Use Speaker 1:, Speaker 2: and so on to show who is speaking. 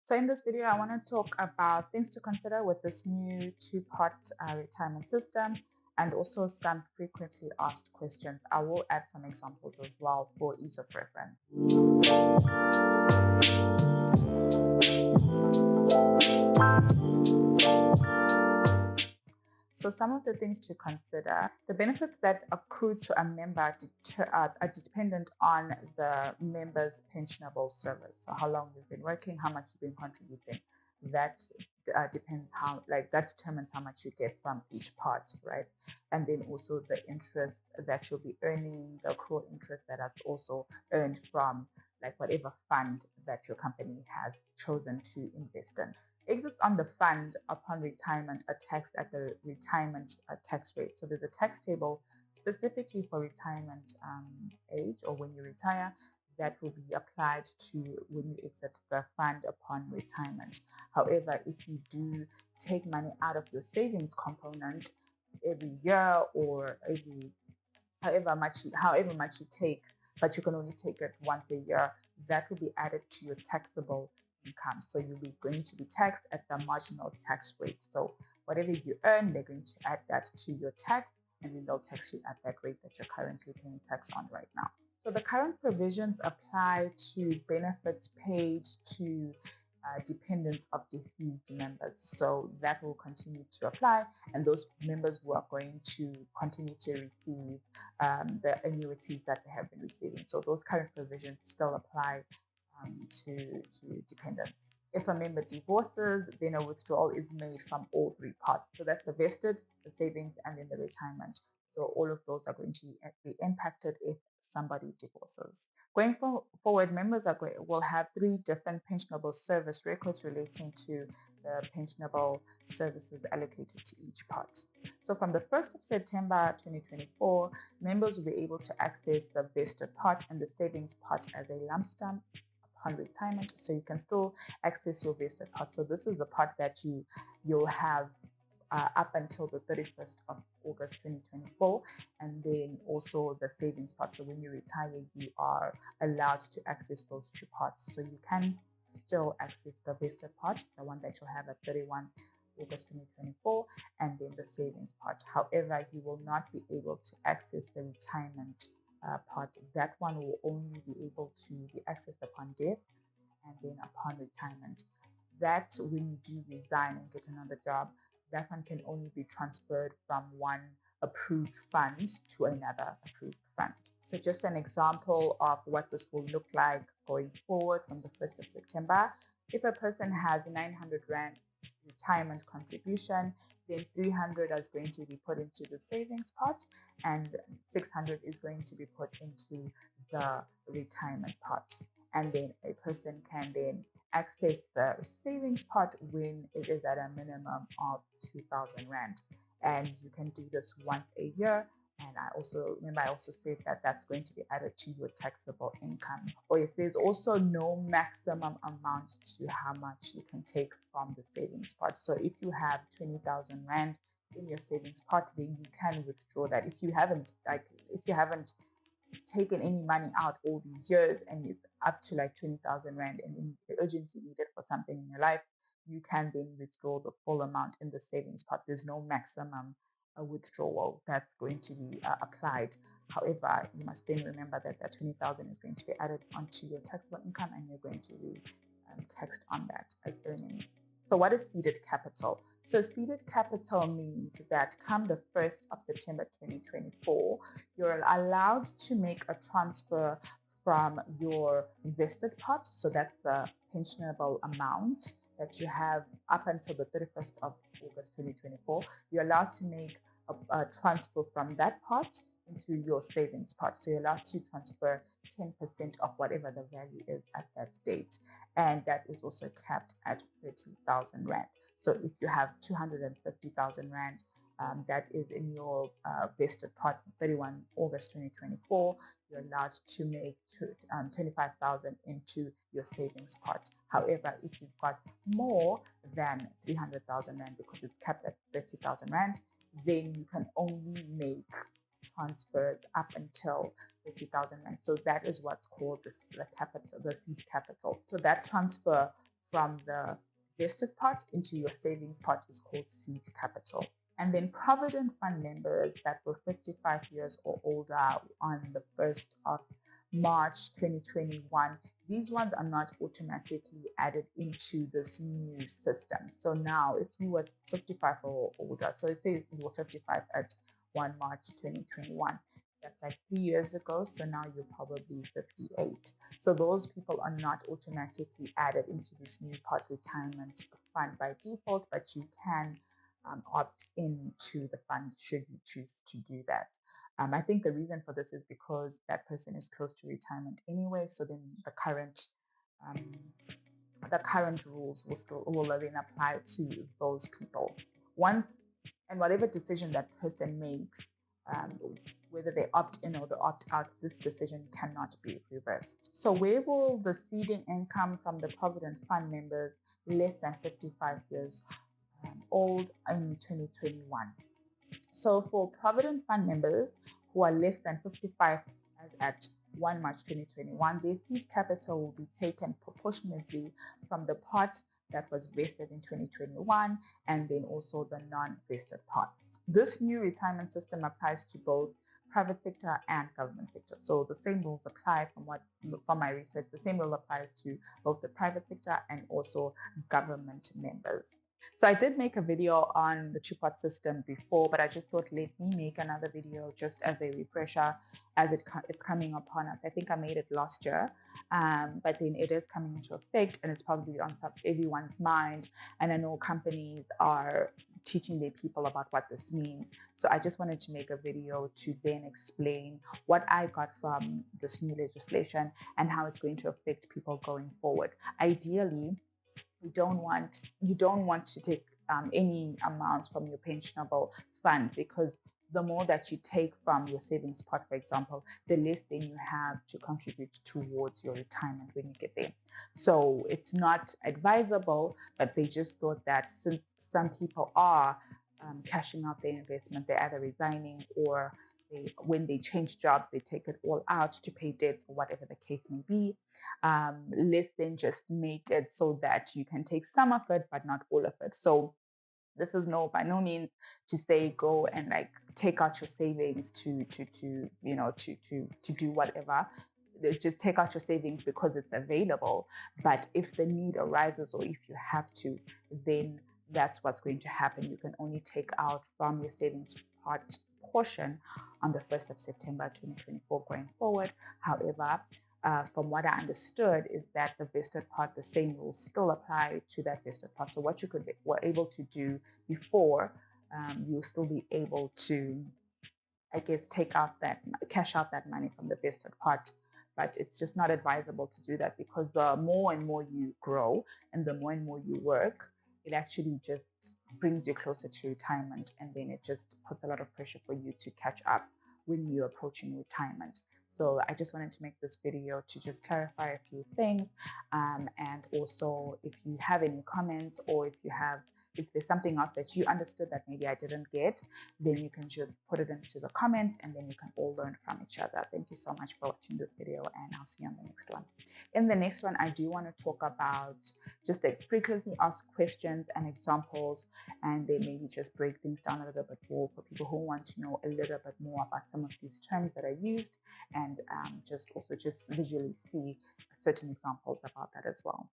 Speaker 1: So in this video, I want to talk about things to consider with this new two-part retirement system and also some frequently asked questions. I will add some examples as well for ease of reference. So some of the things to consider, the benefits that accrue to a member are dependent on the member's pensionable service. So how long you've been working, how much you've been contributing. That depends that determines how much you get from each part, right? And then also the interest that you'll be earning, the accrual interest that is also earned from whatever fund that your company has chosen to invest in. Exits on the fund upon retirement are taxed at the retirement tax rate. So there's a tax table specifically for retirement age or when you retire that will be applied to when you exit the fund upon retirement. However, if you do take money out of your savings component every year or however much you take, but you can only take it once a year, that will be added to your taxable income. So you'll be going to be taxed at the marginal tax rate. So whatever you earn, they're going to add that to your tax, and then they'll tax you at that rate that you're currently paying tax on right now. So the current provisions apply to benefits paid to dependents of deceased members. So that will continue to apply, and those members who are going to continue to receive the annuities that they have been receiving. So those current provisions still apply to dependents. If a member divorces, then a withdrawal is made from all three parts. So that's the vested, the savings, and then the retirement. So all of those are going to be impacted if somebody divorces. Going forward, members will have three different pensionable service records relating to the pensionable services allocated to each part. So from the 1st of September 2024, members will be able to access the vested part and the savings part as a lump sum upon retirement. So you can still access your vested part. So this is the part that you'll have up until the 31st of August 2024, and then also the savings part. So when you retire, you are allowed to access those two parts. So you can still access the vested part, the one that you'll have at 31 August 2024, and then the savings part. However, you will not be able to access the retirement part. That one will only be able to be accessed upon death and then upon retirement. That when you do resign and get another job, that one can only be transferred from one approved fund to another approved fund. So just an example of what this will look like going forward from the 1st of September. If a person has 900 Rand retirement contribution, then 300 is going to be put into the savings pot and 600 is going to be put into the retirement pot. And then a person can then access the savings pot when it is at a minimum of 2,000 Rand. And you can do this once a year. And I also said that that's going to be added to your taxable income. Or yes, there's also no maximum amount to how much you can take from the savings pot. So if you have 20,000 Rand in your savings pot, then you can withdraw that. If you haven't taken any money out all these years and it's up to 20,000 Rand and you urgently need it for something in your life, you can then withdraw the full amount in the savings pot. There's no maximum withdrawal that's going to be applied. However, you must then remember that that 20,000 is going to be added onto your taxable income and you're going to be taxed on that as earnings. So what is seeded capital? So seeded capital means that come the 1st of September 2024, you're allowed to make a transfer from your invested pot. So that's the pensionable amount that you have up until the 31st of August 2024. You're allowed to make a transfer from that pot into your savings pot. So you're allowed to transfer 10% of whatever the value is at that date. And that is also capped at 30,000 Rand. So if you have 250,000 Rand, that is in your vested pot 31 August 2024, you're allowed to make 25,000 into your savings pot. However, if you've got more than 300,000 Rand, because it's capped at 30,000 Rand, then you can only make transfers up until 30,000 Rand. So that is what's called the seed capital. So that transfer from the vested pot into your savings pot is called seed capital. And then provident fund members that were 55 years or older on the 1st of March 2021, these ones are not automatically added into this new system. So now if you were 55 or older, so let's say you were 55 at 1 March 2021, that's like 3 years ago. So now you're probably 58. So those people are not automatically added into this new pot retirement fund by default, but you can opt into the fund should you choose to do that. I think the reason for this is because that person is close to retirement anyway. So then um, the current rules will then apply to those people. Once and whatever decision that person makes, um, whether they opt in or they opt out, this decision cannot be reversed. So where will the seeding income from the provident fund members less than 55 years old in 2021? So for provident fund members who are less than 55 as at 1 March 2021, their seed capital will be taken proportionately from the pot that was vested in 2021 and then also the non-vested pots. This new retirement system applies to both private sector and government sector. So the same rules apply from my research, the same rule applies to both the private sector and also government members. So I did make a video on the two-pot system before, but I just thought let me make another video just as a refresher as it's coming upon us. I think I made it last year, but then it is coming into effect and it's probably on everyone's mind. And I know companies are teaching their people about what this means. So I just wanted to make a video to then explain what I got from this new legislation and how it's going to affect people going forward. Ideally, you don't want to take any amounts from your pensionable fund, because the more that you take from your savings pot, for example, the less then you have to contribute towards your retirement when you get there. So it's not advisable, but they just thought that since some people are cashing out their investment, they're either resigning or when they change jobs, they take it all out to pay debts or whatever the case may be. Let's then just make it so that you can take some of it, but not all of it. So this is by no means to say go and like take out your savings to do whatever. Just take out your savings because it's available. But if the need arises or if you have to, then that's what's going to happen. You can only take out from your savings pot portion on the 1st of September 2024 going forward. However, from what I understood is that the vested pot, the same rules still apply to that vested pot. So what you were able to do before, you'll still be able to, I guess, cash out that money from the vested pot. But it's just not advisable to do that, because the more and more you grow and the more and more you work, it actually just brings you closer to retirement, and then it just puts a lot of pressure for you to catch up when you're approaching retirement. So I just wanted to make this video to just clarify a few things, and also if you have any comments, or if there's something else that you understood that maybe I didn't get, then you can just put it into the comments and then you can all learn from each other. Thank you so much for watching this video, and I'll see you on the next one. In the next one, I do want to talk about just the frequently asked questions and examples, and then maybe just break things down a little bit more for people who want to know a little bit more about some of these terms that are used, and just visually see certain examples about that as well.